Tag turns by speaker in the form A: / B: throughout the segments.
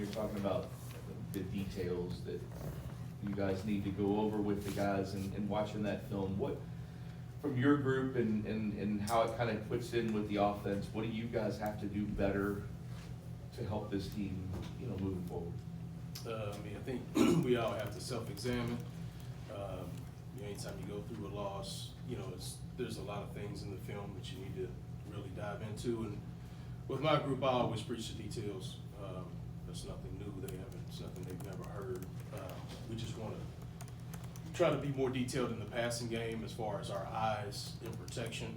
A: you're talking about the details that you guys need to go over with the guys and watching that film, what, from your group and how it kind of puts in with the offense, what do you guys have to do better to help this team, moving forward?
B: I think we all have to self-examine. Anytime you go through a loss, there's a lot of things in the film that you need to really dive into. And with my group, I always preach the details. That's nothing new. It's nothing they've never heard. We just want to try to be more detailed in the passing game as far as our eyes in protection,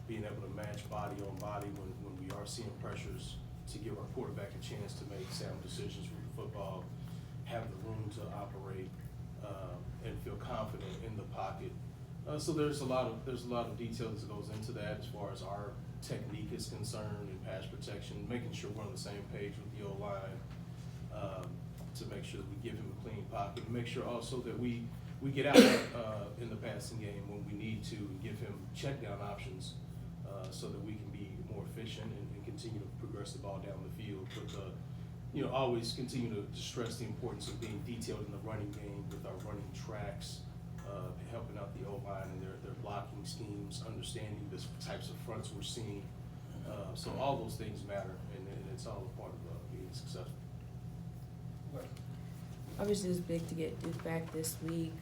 B: being able to match body on body when we are seeing pressures, to give our quarterback a chance to make sound decisions with the football, have the room to operate, and feel confident in the pocket. So there's a lot of detail that goes into that as far as our technique is concerned in pass protection, making sure we're on the same page with the O-line, to make sure that we give him a clean pocket, and make sure also that we get out in the passing game when we need to, and give him check down options, so that we can be more efficient and continue to progress the ball down the field. But always continue to stress the importance of being detailed in the running game with our running tracks, helping out the O-line and their blocking schemes, understanding the types of fronts we're seeing. So all those things matter, and it's all a part of being successful.
C: Obviously, it's big to get Duke back this week.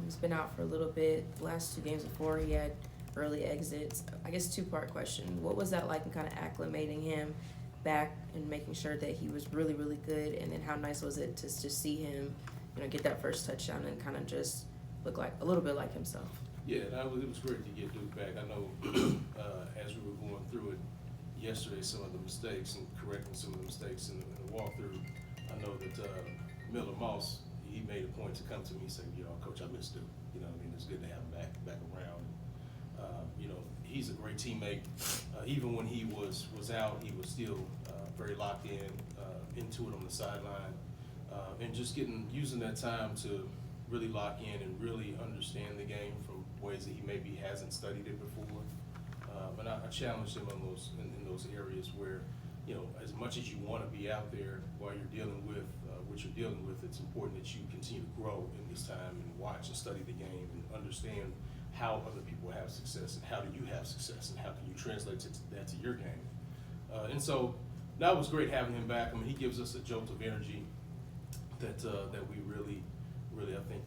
C: He's been out for a little bit. The last 2 games before, he had early exits. I guess 2-part question. What was that like in kind of acclimating him back and making sure that he was really, really good? And then how nice was it to just see him, get that first touchdown and kind of just look like a little bit like himself? Yeah,
B: it was great to get Duke back. I know as we were going through it yesterday, some of the mistakes and correcting some of the mistakes in the walkthrough, I know that Miller Moss, he made a point to come to me and say, Coach, I miss Duke. It's good to have him back around. He's a great teammate. Even when he was out, he was still very locked into it on the sideline, and just using that time to really lock in and really understand the game from ways that he maybe hasn't studied it before. But I challenged him on in those areas where, as much as you want to be out there while you're dealing with what you're dealing with, it's important that you continue to grow in this time and watch and study the game and understand how other people have success and how do you have success and how can you translate that to your game. And so that was great having him back. He gives us a jolt of energy that we really, I think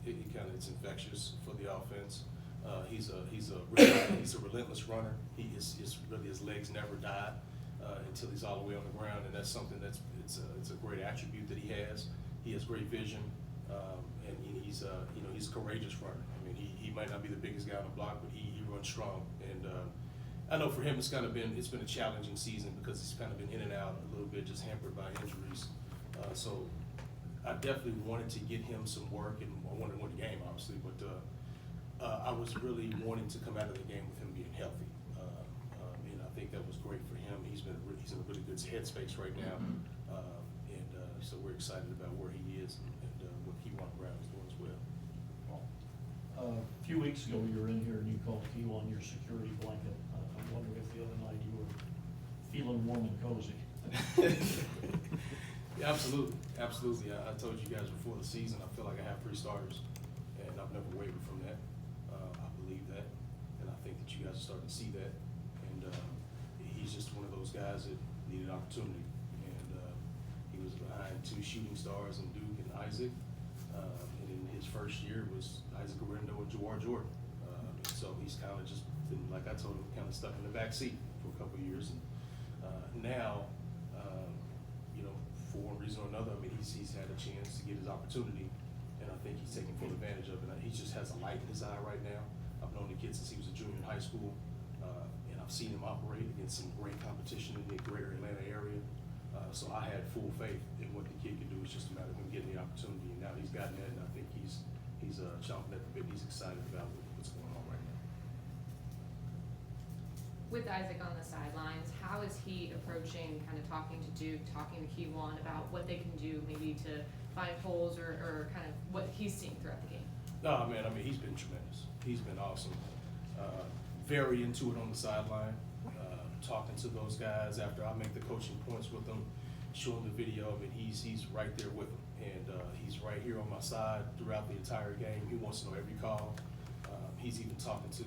B: it's infectious for the offense. He's a relentless runner. His legs never die until he's all the way on the ground, and that's something it's a great attribute that he has. He has great vision, and he's a courageous runner. He might not be the biggest guy on the block, but he runs strong. And I know for him it's been a challenging season because he's kind of been in and out a little bit, just hampered by injuries. So I definitely wanted to get him some work, and I wanted to win the game, obviously, but I was really wanting to come out of the game with him being healthy. And I think that was great for him. He's in a really good headspace right now. So we're excited about where he is and what Keywan Brown is doing as well.
D: A few weeks ago, you were in here and you called Keywan your security blanket. I'm wondering if the other night you were feeling warm and cozy.
B: Yeah, absolutely. I told you guys before the season, I feel like I have 3 starters, and I've never wavered from that. I believe that, and I think that you guys are starting to see that. And he's just one of those guys that needed opportunity. And he was behind 2 shooting stars in Duke and Isaac. And in his first year was Isaac Arendo and Jawar Jordan. So he's kind of just been, like I told him, kind of stuck in the back seat for a couple of years. And now, for one reason or another, he's had a chance to get his opportunity, and I think he's taking full advantage of it. He just has a light in his eye right now. I've known the kid since he was a junior in high school, and I've seen him operate against some great competition in the greater Atlanta area. So I had full faith in what the kid could do. It's just a matter of him getting the opportunity, and now he's gotten it, and I think he's chomping at the bit. He's excited about what's going on right now.
E: With Isaac on the sidelines, how is he approaching kind of talking to Duke, talking to Keywan about what they can do maybe to find holes or kind of what he's seeing throughout the game?
B: No, man, he's been tremendous. He's been awesome. Very into it on the sideline, talking to those guys after I make the coaching points with them. show him the video. I mean, he's right there with him, and he's right here on my side throughout the entire game. He wants to know every call. He's even talking to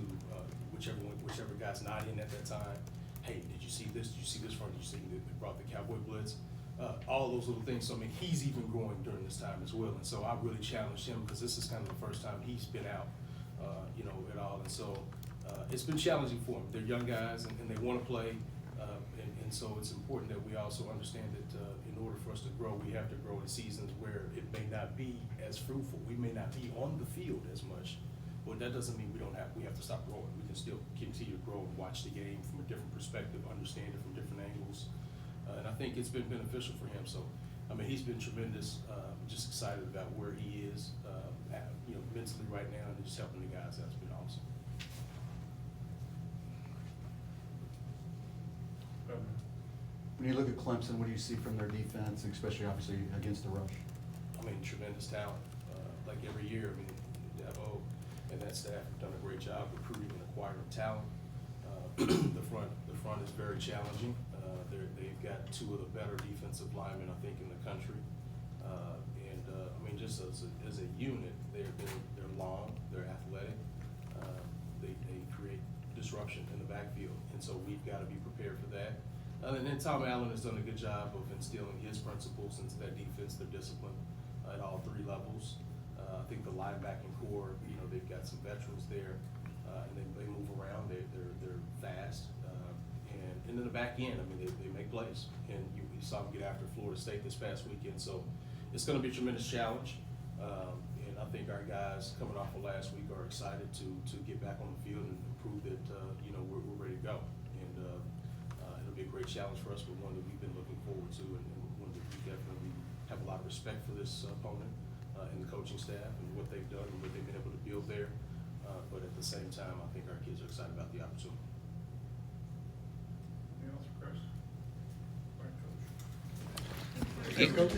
B: whichever guy's not in at that time. Hey, did you see this? Did you see this from? Did you see they brought the Cowboy Blitz? All those little things. So I mean, he's even growing during this time as well. And so I really challenged him because this is kind of the first time he's been out, at all. And so it's been challenging for him. They're young guys and they want to play. And so it's important that we also understand that in order for us to grow, we have to grow in seasons where it may not be as fruitful. We may not be on the field as much. But that doesn't mean we have to stop growing. We can still continue to grow and watch the game from a different perspective, understand it from different angles. And I think it's been beneficial for him. So, I mean, he's been tremendous. Just excited about where he is, mentally right now, and just helping the guys. That's been awesome.
F: When you look at Clemson, what do you see from their defense, especially obviously against the rush?
B: I mean, tremendous talent. Like every year, I mean, Dabo and that staff have done a great job recruiting and acquiring talent. The front is very challenging. They've got two of the better defensive linemen, I think, in the country. I mean, just as a unit, they're long, they're athletic. They create disruption in the backfield, and so we've got to be prepared for that. And then Tom Allen has done a good job of instilling his principles into that defense, their discipline at all three levels. I think the linebacking core, they've got some veterans there, and they move around. They're fast, and then the back end. I mean, they make plays, and you saw them get after Florida State this past weekend. So it's going to be a tremendous challenge, and I think our guys coming off of last week are excited to get back on the field and prove that we're ready to go. And it'll be a great challenge for us, but one that we've been looking forward to, and one that we definitely have a lot of respect for this opponent. And the coaching staff and what they've done and what they've been able to build there. But at the same time, I think our kids are excited about the opportunity.
G: Anything else, Chris? All right, Coach.